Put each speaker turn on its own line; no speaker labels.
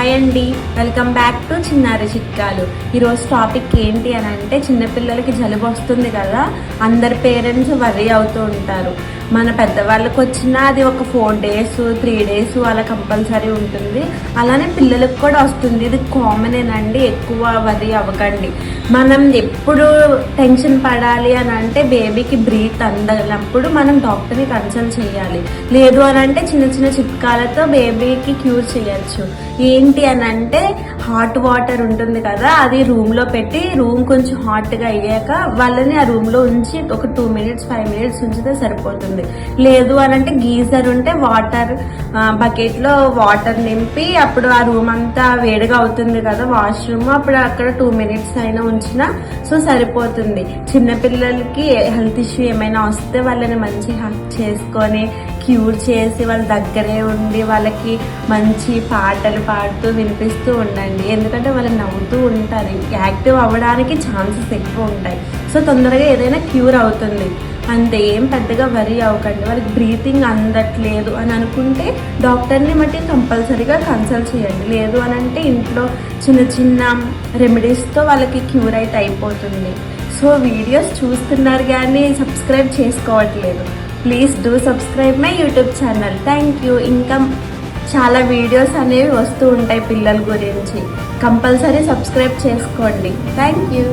Hi అండి, welcome back to చిన్నారి చిట్కాలు. ఈరోజు టాపిక్ ఏంటి అని అంటే, చిన్నపిల్లలకి జలుబు వస్తుంది కదా, అందరి పేరెంట్స్ వర్రీ అవుతూ ఉంటారు. మన పెద్దవాళ్ళకి వచ్చినా అది ఒక 4 days 3 days అలా కంపల్సరీ ఉంటుంది. అలానే పిల్లలకు కూడా వస్తుంది. ఇది కామనేనండి, ఎక్కువ వర్రీ అవ్వకండి. మనం ఎప్పుడు టెన్షన్ పడాలి అని అంటే బేబీకి బ్రీత్ అందనప్పుడు మనం డాక్టర్ని కన్సల్ట్ చేయాలి. లేదు అని అంటే చిన్న చిన్న చిట్కాలతో బేబీకి క్యూర్ చేయొచ్చు. ఏంటి అని అంటే, హాట్ వాటర్ ఉంటుంది కదా, అది రూమ్లో పెట్టి రూమ్ కొంచెం హాట్గా అయ్యాక వాళ్ళని ఆ రూమ్లో ఉంచి ఒక 2 minutes 5 minutes ఉంచితే సరిపోతుంది. లేదు అని అంటే గీజర్ ఉంటే వాటర్ బకెట్లో వాటర్ నింపి అప్పుడు ఆ రూమ్ అంతా వేడిగా అవుతుంది కదా వాష్రూమ్, అప్పుడు అక్కడ 2 minutes అయినా ఉంచినా సో సరిపోతుంది. చిన్నపిల్లలకి హెల్త్ ఇష్యూ ఏమైనా వస్తే వాళ్ళని మంచి హక్ చేసుకొని క్యూర్ చేసి వాళ్ళ దగ్గరే ఉండి వాళ్ళకి మంచి పాటలు పాడుతూ వినిపిస్తూ ఉండండి. ఎందుకంటే వాళ్ళు నవ్వుతూ ఉంటారు, యాక్టివ్ అవ్వడానికి ఛాన్సెస్ ఎక్కువ ఉంటాయి. సో తొందరగా ఏదైనా క్యూర్ అవుతుంది. అంతే, ఏం పెద్దగా వరీ అవ్వకండి. వాళ్ళకి బ్రీతింగ్ అందట్లేదు అని అనుకుంటే డాక్టర్ని బట్టి కంపల్సరీగా కన్సల్ట్ చేయండి. లేదు అని అంటే ఇంట్లో చిన్న చిన్న రెమెడీస్తో వాళ్ళకి క్యూర్ అయితే అయిపోతుంది. సో వీడియోస్ చూస్తున్నారు కానీ సబ్స్క్రైబ్ చేసుకోవట్లేదు. Please do subscribe my YouTube channel. Thank you. ఇంకా చాలా వీడియోస్ అనేవి వస్తూ ఉంటాయి పిల్లల గురించి. కంపల్సరీ సబ్స్క్రైబ్ చేసుకోండి. Thank you.